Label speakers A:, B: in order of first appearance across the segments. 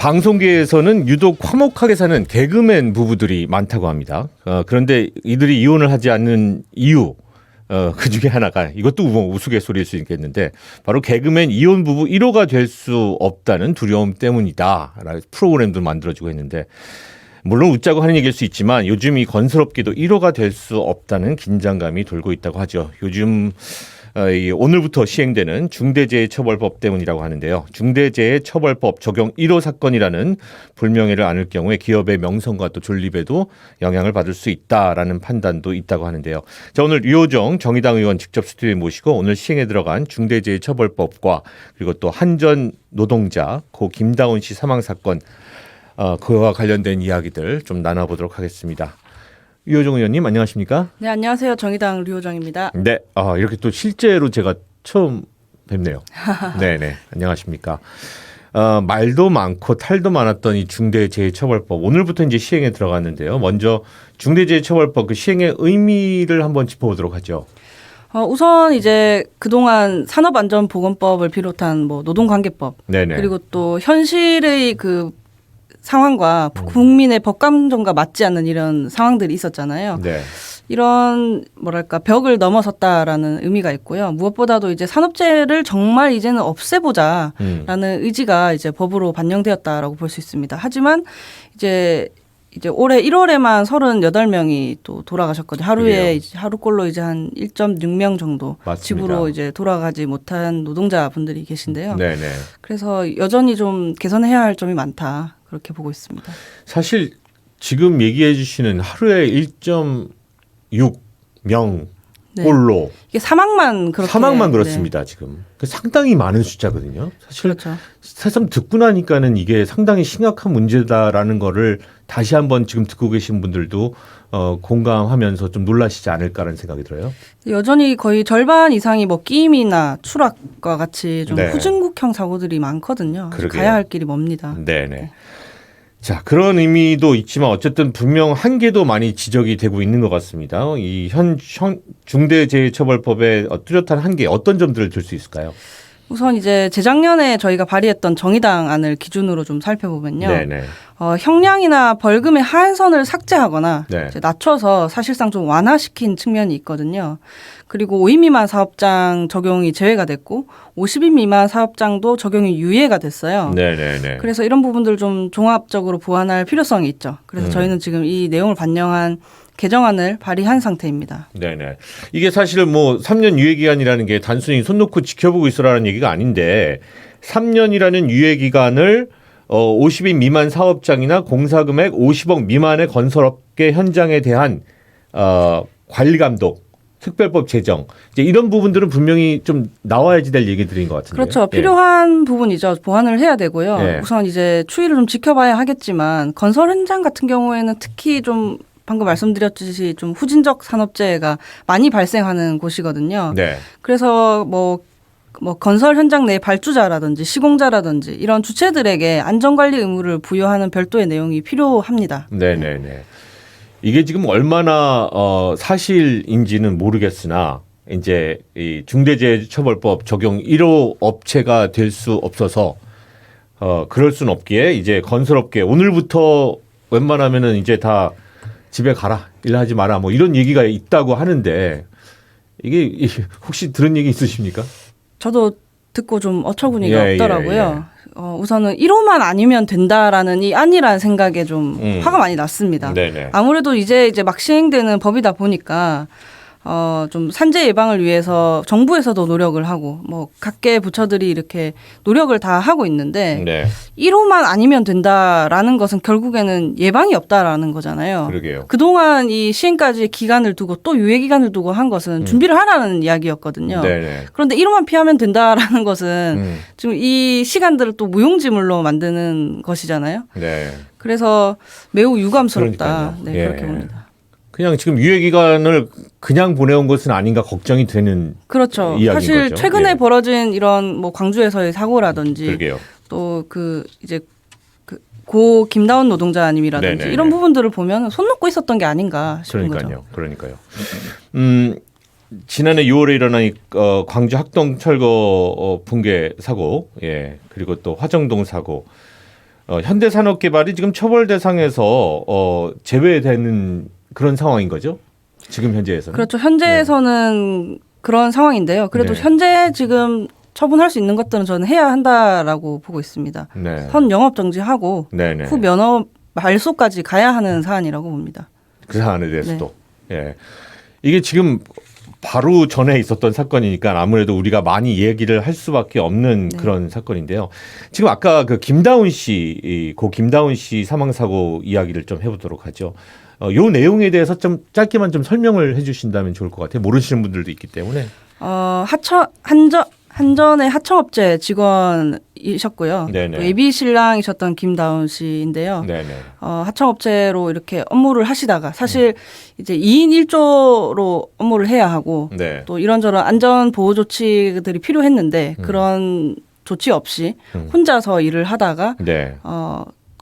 A: 방송계에서는 유독 화목하게 사는 개그맨 부부들이 많다고 합니다. 그런데 이들이 이혼을 하지 않는 이유 그 중에 하나가 이것도 우스갯소리일 수 있겠는데 바로 개그맨 이혼 부부 1호가 될 수 없다는 두려움 때문이다. 프로그램도 만들어지고 했는데 물론 웃자고 하는 얘기일 수 있지만 요즘 이 건설업계도 1호가 될 수 없다는 긴장감이 돌고 있다고 하죠. 요즘 오늘부터 시행되는 중대재해처벌법 때문이라고 하는데요. 중대재해처벌법 적용 1호 사건이라는 불명예를 안을 경우에 기업의 명성과 또 존립에도 영향을 받을 수 있다라는 판단도 있다고 하는데요. 자, 오늘 류호정 정의당 의원 직접 스튜디오에 모시고 오늘 시행에 들어간 중대재해처벌법과 그리고 또 한전 노동자 고 김다운 씨 사망 사건 그와 관련된 이야기들 좀 나눠보도록 하겠습니다. 류호정 의원님 안녕하십니까?
B: 네, 안녕하세요. 정의당 류호정입니다.
A: 네, 이렇게 또 실제로 제가 처음 뵙네요. 네네, 안녕하십니까? 말도 많고 탈도 많았던 이 중대재해처벌법 오늘부터 이제 시행에 들어갔는데요. 먼저 중대재해처벌법 그 시행의 의미를 한번 짚어보도록 하죠.
B: 우선 이제 그동안 산업안전보건법을 비롯한 뭐 노동관계법
A: 네네.
B: 그리고 또 현실의 그 상황과 국민의 법감정과 맞지 않는 이런 상황들이 있었잖아요.
A: 네.
B: 이런 뭐랄까 벽을 넘어섰다라는 의미가 있고요. 무엇보다도 이제 산업재해를 정말 이제는 없애보자라는 의지가 이제 법으로 반영되었다라고 볼 수 있습니다. 하지만 이제 올해 1월에만 38명이 또 돌아가셨거든요. 하루에 하루꼴로 이제 한 1.6명 정도
A: 맞습니다.
B: 집으로 이제 돌아가지 못한 노동자분들이 계신데요.
A: 네네.
B: 그래서 여전히 좀 개선해야 할 점이 많다. 그렇게 보고 있습니다.
A: 사실 지금 얘기해 주시는 하루에 1.6명 꼴로
B: 이게 사망만
A: 그렇습니다. 지금 상당히 많은 숫자거든요. 사실
B: 그렇죠.
A: 새삼 듣고 나니까는 이게 상당히 심각한 문제다라는 거를 다시 한번 지금 듣고 계신 분들도 공감하면서 좀 놀라시지 않을까라는 생각이 들어요.
B: 여전히 거의 절반 이상이 뭐 끼임이나 추락과 같이 좀
A: 네.
B: 후진국형 사고들이 많거든요. 가야 할 길이 멉니다.
A: 네네. 자, 그런 의미도 있지만 어쨌든 분명 한계도 많이 지적이 되고 있는 것 같습니다. 이 현 중대재해처벌법의 뚜렷한 한계 어떤 점들을 들 수 있을까요?
B: 우선 이제 재작년에 저희가 발의했던 정의당 안을 기준으로 좀 살펴보면요.
A: 네네.
B: 형량이나 벌금의 하한선을 삭제하거나
A: 네.
B: 이제 낮춰서 사실상 좀 완화시킨 측면이 있거든요. 그리고 5인 미만 사업장 적용이 제외가 됐고 50인 미만 사업장도 적용이 유예가 됐어요.
A: 네네네.
B: 그래서 이런 부분들 좀 종합적으로 보완할 필요성이 있죠. 그래서 저희는 지금 이 내용을 반영한 개정안을 발의한 상태입니다.
A: 네네. 이게 사실 뭐 3년 유예 기간이라는 게 단순히 손 놓고 지켜보고 있으라는 얘기가 아닌데 3년이라는 유예 기간을 50인 미만 사업장이나 공사금액 50억 미만의 건설업계 현장에 대한 관리 감독, 특별법 제정 이제 이런 부분들은 분명히 좀 나와야지 될 얘기들인 것 같은데요.
B: 그렇죠. 필요한 부분이죠. 보완을 해야 되고요.
A: 예.
B: 우선 이제 추이를 좀 지켜봐야 하겠지만 건설 현장 같은 경우에는 특히 좀 방금 말씀드렸듯이 좀 후진적 산업재해가 많이 발생하는 곳이거든요.
A: 네.
B: 그래서 뭐 건설 현장 내 발주자라든지 시공자라든지 이런 주체들에게 안전관리 의무를 부여하는 별도의 내용이 필요합니다.
A: 네네네. 이게 지금 얼마나 사실인지는 모르겠으나 이제 이 중대재해처벌법 적용 1호 업체가 될 수 없어서 그럴 수는 없기에 이제 건설업계 오늘부터 웬만하면은 이제 다 집에 가라 일하지 마라 뭐 이런 얘기가 있다고 하는데 이게 혹시 들은 얘기 있으십니까?
B: 저도 듣고 좀 어처구니가
A: 예,
B: 없더라고요. 우선은 1호만 아니면 된다라는 이 안이라는 생각에 좀 화가 많이 났습니다.
A: 네네.
B: 아무래도 이제 막 시행되는 법이다 보니까 좀 산재 예방을 위해서 정부에서도 노력을 하고 뭐 각계 부처들이 이렇게 노력을 다 하고 있는데
A: 네.
B: 1호만 아니면 된다라는 것은 결국에는 예방이 없다라는 거잖아요.
A: 그러게요.
B: 그동안 이 시행까지 기간을 두고 또 유예 기간을 두고 한 것은 준비를 하라는 이야기였거든요.
A: 네네.
B: 그런데 1호만 피하면 된다라는 것은 지금 이 시간들을 또 무용지물로 만드는 것이잖아요.
A: 네.
B: 그래서 매우 유감스럽다.
A: 그러니까요.
B: 네,
A: 예.
B: 그렇게 봅니다.
A: 그냥 지금 유예 기간을 그냥 보내온 것은 아닌가 걱정이 되는
B: 그렇죠.
A: 이야기인
B: 사실
A: 거죠.
B: 최근에
A: 예.
B: 벌어진 이런 뭐 광주에서의 사고라든지
A: 그러게요.
B: 또 그 이제 고 김다운 노동자님이라든지
A: 네네네.
B: 이런 부분들을 보면 손 놓고 있었던 게 아닌가 싶은 거죠.
A: 그러니까요. 지난해 6월에 일어난 이, 광주 학동 철거 붕괴 사고, 예, 그리고 또 화정동 사고, 현대산업개발이 지금 처벌 대상에서 제외되는 그런 상황인 거죠? 지금 현재에서는.
B: 그렇죠. 현재에서는 그런 상황인데요. 그래도
A: 네.
B: 현재 지금 처분할 수 있는 것들은 저는 해야 한다라고 보고 있습니다.
A: 네.
B: 선 영업 정지하고
A: 네네.
B: 후 면허 말소까지 가야 하는 사안이라고 봅니다.
A: 그 사안에 대해서도. 예. 이게 지금 바로 전에 있었던 사건이니까 아무래도 우리가 많이 얘기를 할 수밖에 없는
B: 네.
A: 그런 사건인데요. 지금 아까 그 김다운 씨, 고 김다운 씨 사망 사고 이야기를 좀 해보도록 하죠. 요 내용에 대해서 좀 짧게만 좀 설명을 해주신다면 좋을 것 같아요. 모르시는 분들도 있기 때문에.
B: 한전의 하청업체 직원이셨고요.
A: 네네.
B: 또 예비 신랑이셨던 김다운 씨인데요.
A: 네네.
B: 하청업체로 이렇게 업무를 하시다가 사실 이제 2인 1조로 업무를 해야 하고
A: 네.
B: 또 이런저런 안전 보호 조치들이 필요했는데 그런 조치 없이 혼자서 일을 하다가
A: 네.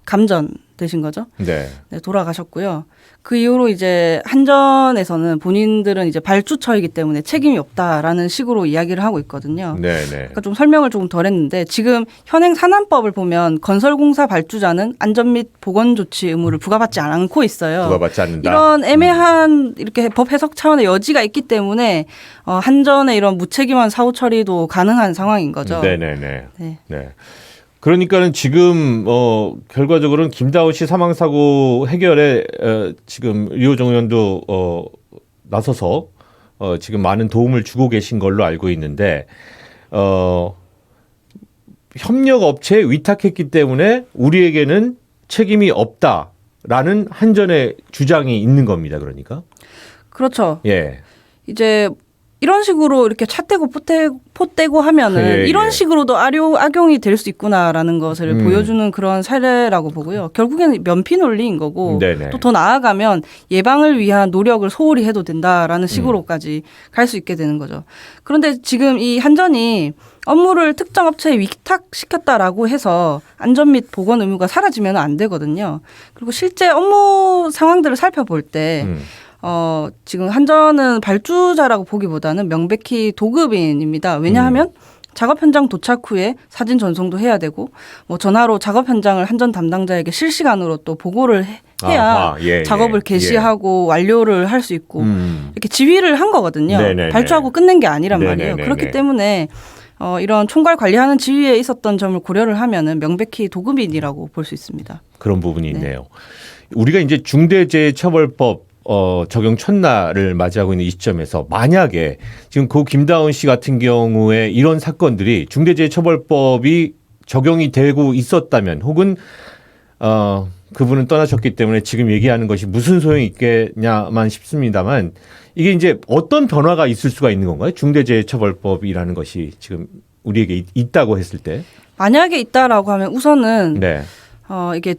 B: 감전 되신 거죠.
A: 네.
B: 네, 돌아가셨고요. 그 이후로 이제 한전에서는 본인들은 이제 발주처이기 때문에 책임이 없다라는 식으로 이야기를 하고 있거든요.
A: 네네.
B: 그러니까 좀 설명을 조금 덜 했는데 지금 현행 산안법을 보면 건설공사 발주자는 안전 및 보건 조치 의무를 부과받지 않고 있어요.
A: 부과받지 않는다.
B: 이런 애매한 이렇게 법 해석 차원의 여지가 있기 때문에 한전의 이런 무책임한 사후 처리도 가능한 상황인 거죠.
A: 네네네.
B: 네.
A: 네. 그러니까는 지금 결과적으로는 김다우 씨 사망 사고 해결에 지금 류정연도 나서서 지금 많은 도움을 주고 계신 걸로 알고 있는데 협력 업체에 위탁했기 때문에 우리에게는 책임이 없다라는 한전의 주장이 있는 겁니다. 그러니까.
B: 그렇죠.
A: 예.
B: 이제 이런 식으로 이렇게 찻대고 포대고 하면은
A: 예,
B: 이런
A: 예.
B: 식으로도 악용이 될 수 있구나라는 것을 보여주는 그런 사례라고 보고요. 결국에는 면피 논리인 거고
A: 네네.
B: 또 더 나아가면 예방을 위한 노력을 소홀히 해도 된다라는 식으로까지 갈 수 있게 되는 거죠. 그런데 지금 이 한전이 업무를 특정 업체에 위탁시켰다라고 해서 안전 및 보건 의무가 사라지면 안 되거든요. 그리고 실제 업무 상황들을 살펴볼 때 지금 한전은 발주자라고 보기보다는 명백히 도급인입니다. 왜냐하면 작업 현장 도착 후에 사진 전송도 해야 되고 뭐 전화로 작업 현장을 한전 담당자에게 실시간으로 또 보고를 해야
A: 아하, 예,
B: 작업을
A: 예,
B: 개시하고 완료를 할 수 있고 이렇게 지휘를 한 거거든요.
A: 네네네.
B: 발주하고 끝낸 게 아니란 말이에요.
A: 네네네네.
B: 그렇기 때문에 이런 총괄 관리하는 지휘에 있었던 점을 고려를 하면은 명백히 도급인이라고 볼 수 있습니다.
A: 그런 부분이 있네요. 우리가 이제 중대재해처벌법 적용 첫날을 맞이하고 있는 이 시점에서 만약에 지금 고 김다운 씨 같은 경우에 이런 사건들이 중대재해처벌법이 적용이 되고 있었다면 혹은 그분은 떠나셨기 때문에 지금 얘기하는 것이 무슨 소용이 있겠냐만 싶습니다만 이게 이제 어떤 변화가 있을 수가 있는 건가요? 중대재해처벌법이라는 것이 지금 우리에게 있다고 했을 때.
B: 만약에 있다라고 하면 우선은
A: 네.
B: 이게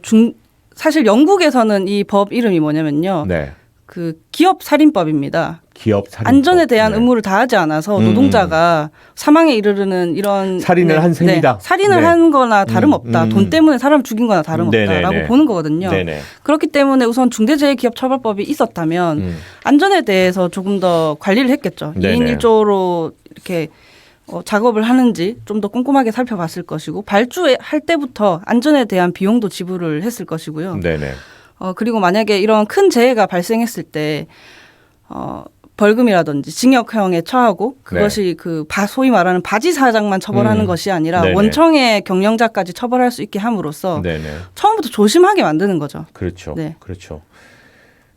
B: 사실 영국에서는 이 법 이름이 뭐냐면요.
A: 네.
B: 그 기업 살인법입니다.
A: 기업 살인법.
B: 안전에 대한
A: 네.
B: 의무를 다하지 않아서 노동자가 사망에 이르르는 이런
A: 살인을 한 셈이다.
B: 살인을
A: 네.
B: 한 거나 다름없다. 돈 때문에 사람 죽인 거나 다름없다라고
A: 네네네.
B: 보는 거거든요.
A: 네네.
B: 그렇기 때문에 우선 중대재해기업처벌법이 있었다면 안전에 대해서 조금 더 관리를 했겠죠.
A: 네네.
B: 2인 1조로 이렇게 작업을 하는지 좀 더 꼼꼼하게 살펴봤을 것이고 발주할 때부터 안전에 대한 비용도 지불을 했을 것이고요.
A: 네네.
B: 그리고 만약에 이런 큰 재해가 발생했을 때 벌금이라든지 징역형에 처하고 그것이 그 소위 말하는 바지 사장만 처벌하는 것이 아니라
A: 네네.
B: 원청의 경영자까지 처벌할 수 있게 함으로써
A: 네네.
B: 처음부터 조심하게 만드는 거죠.
A: 그렇죠.
B: 네.
A: 그렇죠.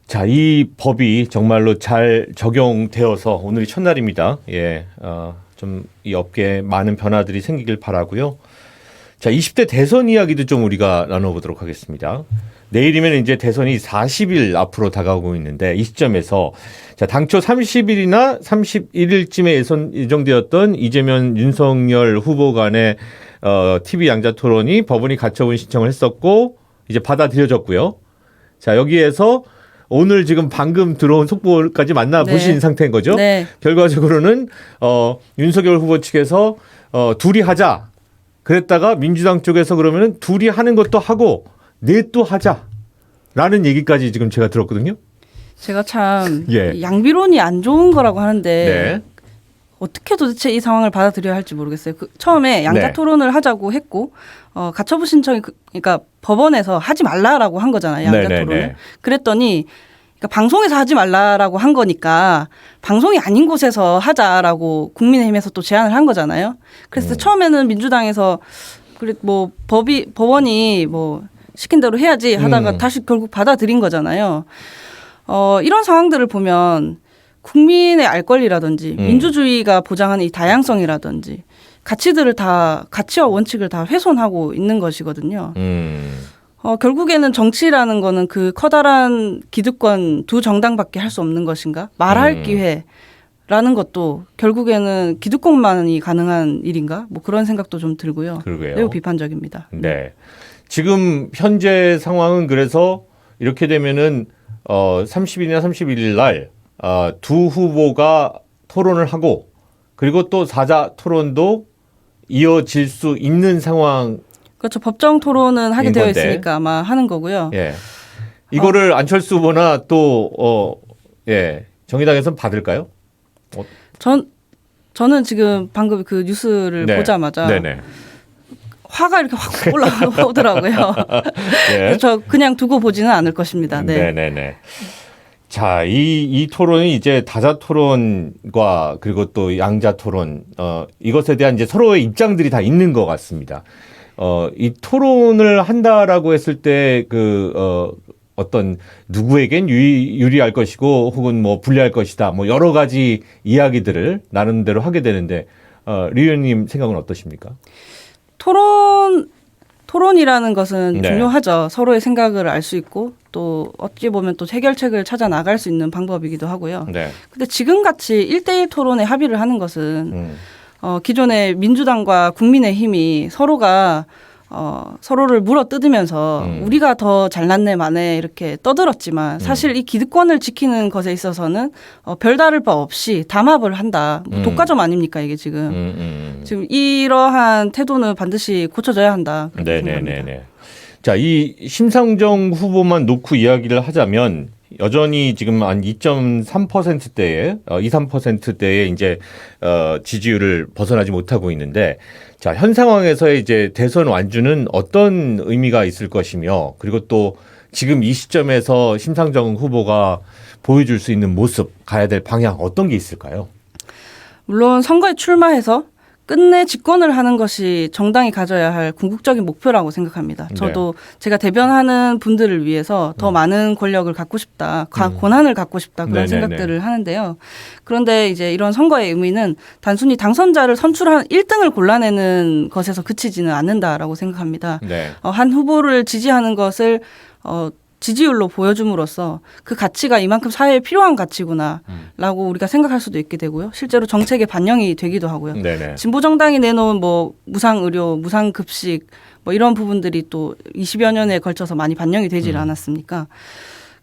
A: 자, 이 법이 정말로 잘 적용되어서 오늘이 첫날입니다. 예. 좀 이 업계에 많은 변화들이 생기길 바라고요. 자, 20대 대선 이야기도 좀 우리가 나눠보도록 하겠습니다. 내일이면 이제 대선이 40일 앞으로 다가오고 있는데 이 시점에서 자, 당초 30일이나 31일쯤에 예정되었던 이재명 윤석열 후보 간의 TV 양자 토론이 법원이 가처분 신청을 했었고 이제 받아들여졌고요. 자, 여기에서 오늘 지금 방금 들어온 속보까지 만나보신
B: 네.
A: 상태인 거죠.
B: 네.
A: 결과적으로는 윤석열 후보 측에서 둘이 하자. 그랬다가 민주당 쪽에서 그러면은 둘이 하는 것도 하고 넷도 하자라는 얘기까지 지금 제가 들었거든요.
B: 제가 참
A: 예.
B: 양비론이 안 좋은 거라고 하는데
A: 네.
B: 어떻게 도대체 이 상황을 받아들여야 할지 모르겠어요. 처음에 양자
A: 네.
B: 토론을 하자고 했고 가처분 신청이 그러니까 법원에서 하지 말라라고 한 거잖아요. 양자
A: 네네네.
B: 토론을. 그랬더니 그러니까 방송에서 하지 말라라고 한 거니까 방송이 아닌 곳에서 하자라고 국민의힘에서 또 제안을 한 거잖아요. 그래서 처음에는 민주당에서 그래 뭐 법원이 뭐 시킨 대로 해야지 하다가 다시 결국 받아들인 거잖아요. 이런 상황들을 보면 국민의 알 권리라든지 민주주의가 보장하는 이 다양성이라든지 가치와 원칙을 다 훼손하고 있는 것이거든요. 결국에는 정치라는 거는 그 커다란 기득권 두 정당밖에 할 수 없는 것인가? 말할 기회라는 것도 결국에는 기득권만이 가능한 일인가? 뭐 그런 생각도 좀 들고요.
A: 그러게요.
B: 매우 비판적입니다.
A: 네. 지금 현재 상황은 그래서 이렇게 되면은 30일이나 31일 날 두 후보가 토론을 하고 그리고 또 사자 토론도 이어질 수 있는 상황.
B: 그렇죠. 법정 토론은 하게 되어
A: 건데.
B: 있으니까 아마 하는 거고요.
A: 예. 이거를 안철수 후보나 또 정의당에서는 받을까요?
B: 저는 지금 방금 그 뉴스를
A: 네.
B: 보자마자
A: 네네.
B: 화가 이렇게 확 올라오더라고요.
A: 예.
B: 그래서 저 그냥 두고 보지는 않을 것입니다. 네.
A: 네네네. 자, 이 토론이 이제 다자 토론과 그리고 또 양자 토론, 이것에 대한 이제 서로의 입장들이 다 있는 것 같습니다. 이 토론을 한다라고 했을 때 어떤 누구에겐 유리할 것이고 혹은 뭐 불리할 것이다. 뭐 여러 가지 이야기들을 나름대로 하게 되는데, 리 의원님 생각은 어떠십니까?
B: 토론이라는 것은
A: 네.
B: 중요하죠. 서로의 생각을 알 수 있고 또 어찌 보면 또 해결책을 찾아 나갈 수 있는 방법이기도 하고요.
A: 네.
B: 근데 지금 같이 1대1 토론에 합의를 하는 것은 기존의 민주당과 국민의힘이 서로가 서로를 물어뜯으면서 우리가 더 잘났네 마네 이렇게 떠들었지만 사실 이 기득권을 지키는 것에 있어서는 별다를 바 없이 담합을 한다. 뭐 독과점 아닙니까 이게 지금. 지금 이러한 태도는 반드시 고쳐져야 한다. 그렇게 생각합니다.
A: 네네네네. 자, 이 심상정 후보만 놓고 이야기를 하자면 여전히 지금 한 2.3%대에 2~3%대에 이제 지지율을 벗어나지 못하고 있는데, 자, 현 상황에서의 이제 대선 완주는 어떤 의미가 있을 것이며, 그리고 또 지금 이 시점에서 심상정 후보가 보여줄 수 있는 모습, 가야 될 방향 어떤 게 있을까요?
B: 물론 선거에 출마해서 끝내 집권을 하는 것이 정당이 가져야 할 궁극적인 목표라고 생각합니다. 저도 제가 대변하는 분들을 위해서 더 많은 권력을 갖고 싶다, 권한을 갖고 싶다 그런
A: 네네네.
B: 생각들을 하는데요. 그런데 이제 이런 선거의 의미는 단순히 당선자를 선출한 1등을 골라내는 것에서 그치지는 않는다라고 생각합니다.
A: 네.
B: 한 후보를 지지하는 것을 지지율로 보여줌으로써 그 가치가 이만큼 사회에 필요한 가치구나라고 우리가 생각할 수도 있게 되고요. 실제로 정책에 반영이 되기도 하고요.
A: 네네.
B: 진보 정당이 내놓은 뭐 무상 의료, 무상 급식 뭐 이런 부분들이 또 20여 년에 걸쳐서 많이 반영이 되질 않았습니까?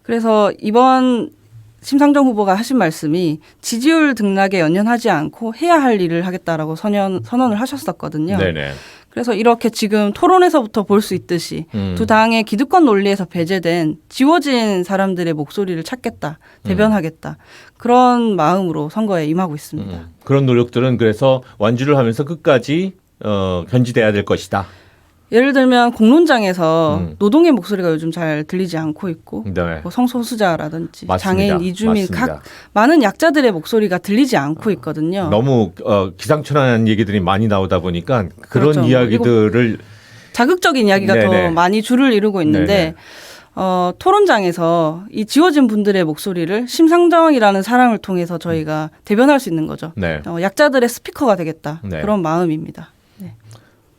B: 그래서 이번 심상정 후보가 하신 말씀이 지지율 등락에 연연하지 않고 해야 할 일을 하겠다라고 선언을 하셨었거든요.
A: 네네.
B: 그래서 이렇게 지금 토론에서부터 볼 수 있듯이 두 당의 기득권 논리에서 배제된 지워진 사람들의 목소리를 찾겠다, 대변하겠다. 그런 마음으로 선거에 임하고 있습니다.
A: 그런 노력들은 그래서 완주를 하면서 끝까지 견지돼야 될 것이다.
B: 예를 들면 공론장에서 노동의 목소리가 요즘 잘 들리지 않고 있고
A: 네.
B: 뭐 성소수자라든지
A: 맞습니다.
B: 장애인, 이주민
A: 맞습니다.
B: 많은 약자들의 목소리가 들리지 않고 있거든요.
A: 너무 기상천외한 얘기들이 많이 나오다 보니까 그런
B: 그렇죠.
A: 이야기들을
B: 자극적인 이야기가
A: 네네.
B: 더 많이 줄을 이루고 있는데 토론장에서 이 지워진 분들의 목소리를 심상정이라는 사람을 통해서 저희가 대변할 수 있는 거죠.
A: 네.
B: 약자들의 스피커가 되겠다.
A: 네.
B: 그런 마음입니다.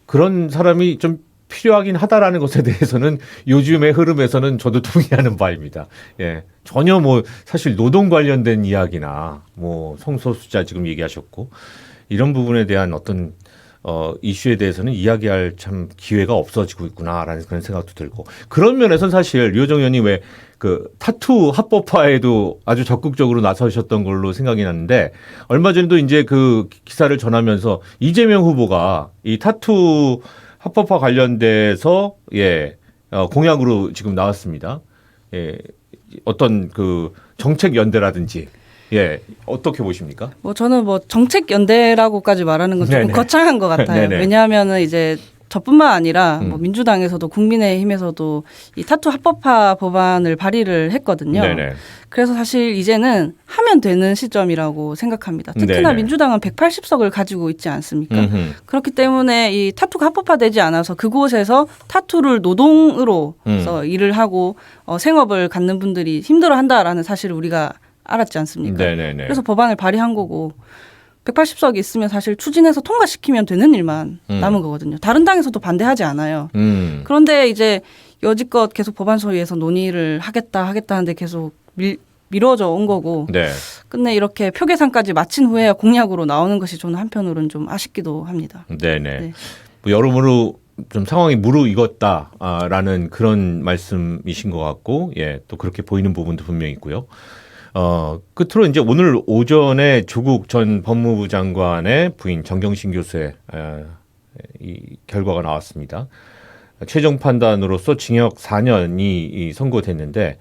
A: 그런 사람이 좀 필요하긴 하다라는 것에 대해서는 요즘의 흐름에서는 저도 동의하는 바입니다. 예. 전혀 뭐 사실 노동 관련된 이야기나 뭐 성소수자 지금 얘기하셨고 이런 부분에 대한 어떤 이슈에 대해서는 이야기할 참 기회가 없어지고 있구나라는 그런 생각도 들고, 그런 면에서는 사실 류호정 의원이 왜 그 타투 합법화에도 아주 적극적으로 나서셨던 걸로 생각이 나는데, 얼마 전에도 이제 그 기사를 전하면서 이재명 후보가 이 타투 합법화 관련돼서 공약으로 지금 나왔습니다. 예, 어떤 그 정책 연대라든지 예, 어떻게 보십니까?
B: 뭐 저는 뭐 정책 연대라고까지 말하는 건 조금
A: 네네.
B: 거창한 것 같아요.
A: 네네.
B: 왜냐하면은 이제 저뿐만 아니라 뭐 민주당에서도 국민의힘에서도 이 타투 합법화 법안을 발의를 했거든요.
A: 네네.
B: 그래서 사실 이제는 하면 되는 시점이라고 생각합니다. 특히나
A: 네네.
B: 민주당은 180석을 가지고 있지 않습니까?
A: 음흠.
B: 그렇기 때문에 이 타투가 합법화되지 않아서 그곳에서 타투를 노동으로서 일을 하고 생업을 갖는 분들이 힘들어한다라는 사실을 우리가 알았지 않습니까?
A: 네네네.
B: 그래서 법안을 발의한 거고 180석이 있으면 사실 추진해서 통과시키면 되는 일만 남은 거거든요. 다른 당에서도 반대하지 않아요. 그런데 이제 여지껏 계속 법안 소위에서 논의를 하겠다 하는데 계속 미뤄져 온 거고
A: 네.
B: 끝내 이렇게 표 계산까지 마친 후에 공약으로 나오는 것이 저는 한편으로는 좀 아쉽기도 합니다.
A: 네네.
B: 네.
A: 뭐 여러모로 좀 상황이 무르익었다라는 그런 말씀이신 것 같고, 예, 또 그렇게 보이는 부분도 분명히 있고요. 끝으로 이제 오늘 오전에 조국 전 법무부 장관의 부인 정경심 교수의 이 결과가 나왔습니다. 최종 판단으로서 징역 4년이 선고됐는데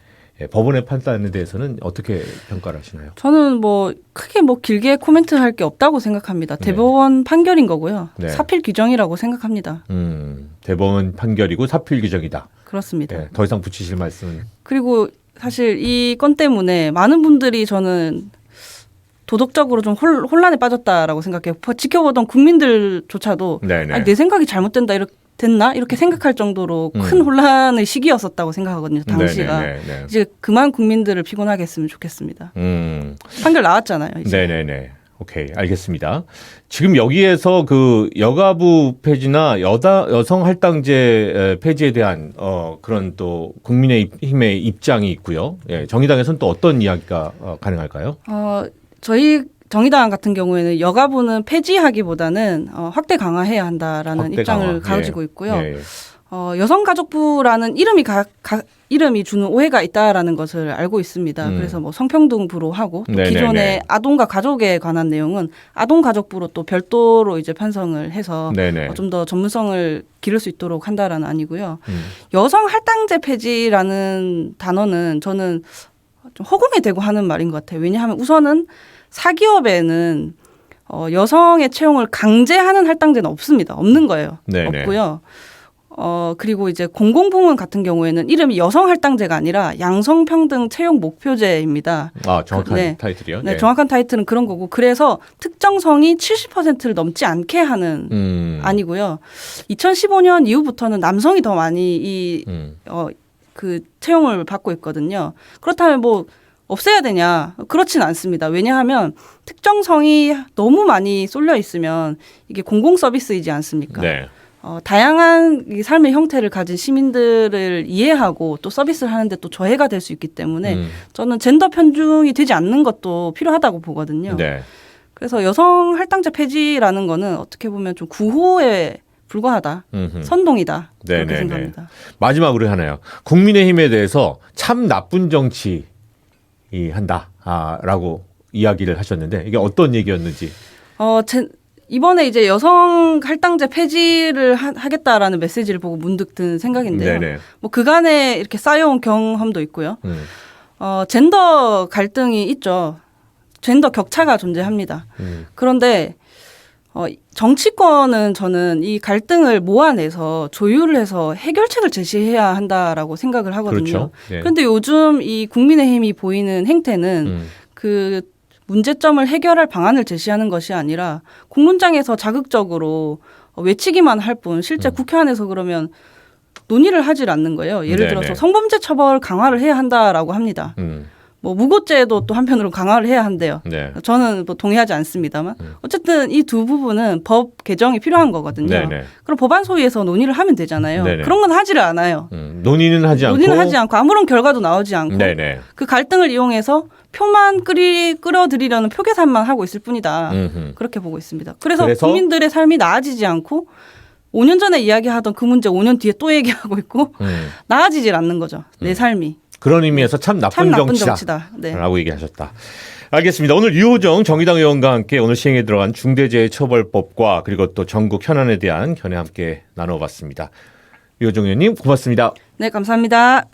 A: 법원의 판단에 대해서는 어떻게 평가를 하시나요?
B: 저는 뭐 크게 뭐 길게 코멘트할 게 없다고 생각합니다. 대법원 판결인 거고요.
A: 네.
B: 사필 규정이라고 생각합니다.
A: 대법원 판결이고 사필 규정이다.
B: 그렇습니다.
A: 더 이상 붙이실 말씀은?
B: 그리고 사실 이 건 때문에 많은 분들이 저는 도덕적으로 좀 혼란에 빠졌다라고 생각해요. 지켜보던 국민들조차도
A: 네네.
B: 아니, 내 생각이 잘못된다 됐나 이렇게 생각할 정도로 큰 혼란의 시기였었다고 생각하거든요. 당시가.
A: 네네네.
B: 이제 그만 국민들을 피곤하게 했으면 좋겠습니다. 판결 나왔잖아요. 이제.
A: 네네네. 오케이, 알겠습니다. 지금 여기에서 그 여가부 폐지나 여성 할당제 폐지에 대한 그런 또 국민의힘의 입장이 있고요. 예, 정의당에서는 또 어떤 이야기가 가능할까요?
B: 저희 정의당 같은 경우에는 여가부는 폐지하기보다는 확대 강화해야 한다라는
A: 확대
B: 입장을
A: 강화.
B: 가지고
A: 예.
B: 있고요.
A: 예.
B: 여성가족부라는 이름이 주는 오해가 있다라는 것을 알고 있습니다. 그래서 뭐 성평등부로 하고 또
A: 네네네.
B: 기존의 아동과 가족에 관한 내용은 아동가족부로 또 별도로 이제 편성을 해서
A: 네네.
B: 좀 더 전문성을 기를 수 있도록 한다라는 아니고요. 여성 할당제 폐지라는 단어는 저는 좀 허공에 대고 하는 말인 것 같아요. 왜냐하면 우선은 사기업에는 여성의 채용을 강제하는 할당제는 없습니다. 없는 거예요.
A: 네네.
B: 없고요. 그리고 이제 공공부문 같은 경우에는 이름이 여성 할당제가 아니라 양성평등 채용 목표제입니다.
A: 정확한
B: 네.
A: 타이틀이요?
B: 네, 정확한 타이틀은 그런 거고 그래서 특정성이 70%를 넘지 않게 하는 아니고요. 2015년 이후부터는 남성이 더 많이 그 채용을 받고 있거든요. 그렇다면 뭐 없애야 되냐? 그렇진 않습니다. 왜냐하면 특정성이 너무 많이 쏠려 있으면 이게 공공 서비스이지 않습니까?
A: 네.
B: 다양한 이 삶의 형태를 가진 시민들을 이해하고 또 서비스를 하는데 또 저해가 될 수 있기 때문에 저는 젠더 편중이 되지 않는 것도 필요하다고 보거든요.
A: 네.
B: 그래서 여성 할당제 폐지라는 거는 어떻게 보면 좀 구호에 불과하다. 선동이다. 그렇게
A: 네네네.
B: 생각합니다.
A: 마지막으로 하나요. 국민의힘에 대해서 참 나쁜 정치 한다라고 이야기를 하셨는데 이게 어떤 얘기였는지.
B: 이번에 이제 여성 할당제 폐지를 하겠다라는 메시지를 보고 문득 든 생각인데요.
A: 네네.
B: 뭐 그간에 이렇게 쌓여온 경험도 있고요. 젠더 갈등이 있죠. 젠더 격차가 존재합니다. 그런데 정치권은 저는 이 갈등을 모아내서 조율을 해서 해결책을 제시해야 한다라고 생각을 하거든요.
A: 그렇죠. 네.
B: 그런데 요즘 이 국민의힘이 보이는 행태는 그 문제점을 해결할 방안을 제시하는 것이 아니라 공론장에서 자극적으로 외치기만 할 뿐 실제 국회 안에서 그러면 논의를 하질 않는 거예요. 예를
A: 네네.
B: 들어서 성범죄 처벌 강화를 해야 한다라고 합니다. 뭐 무고죄도 또 한편으로 강화를 해야 한대요.
A: 네.
B: 저는 뭐 동의하지 않습니다만 어쨌든 이 두 부분은 법 개정이 필요한 거거든요.
A: 네네.
B: 그럼 법안 소위에서 논의를 하면 되잖아요.
A: 네네.
B: 그런 건 하지를 않아요.
A: 논의는 하지 않고
B: 아무런 결과도 나오지 않고
A: 네네.
B: 그 갈등을 이용해서 표만 끌어들이려는 표 계산만 하고 있을 뿐이다. 그렇게 보고 있습니다. 그래서 국민들의 삶이 나아지지 않고 5년 전에 이야기하던 그 문제 5년 뒤에 또 얘기하고 있고 나아지질 않는 거죠. 내 삶이.
A: 그런 의미에서 참 나쁜 정치다.
B: 네.
A: 라고 얘기하셨다. 알겠습니다. 오늘 유호정 정의당 의원과 함께 오늘 시행에 들어간 중대재해처벌법과 그리고 또 전국 현안에 대한 견해 함께 나눠봤습니다. 유호정 의원님 고맙습니다.
B: 네, 감사합니다.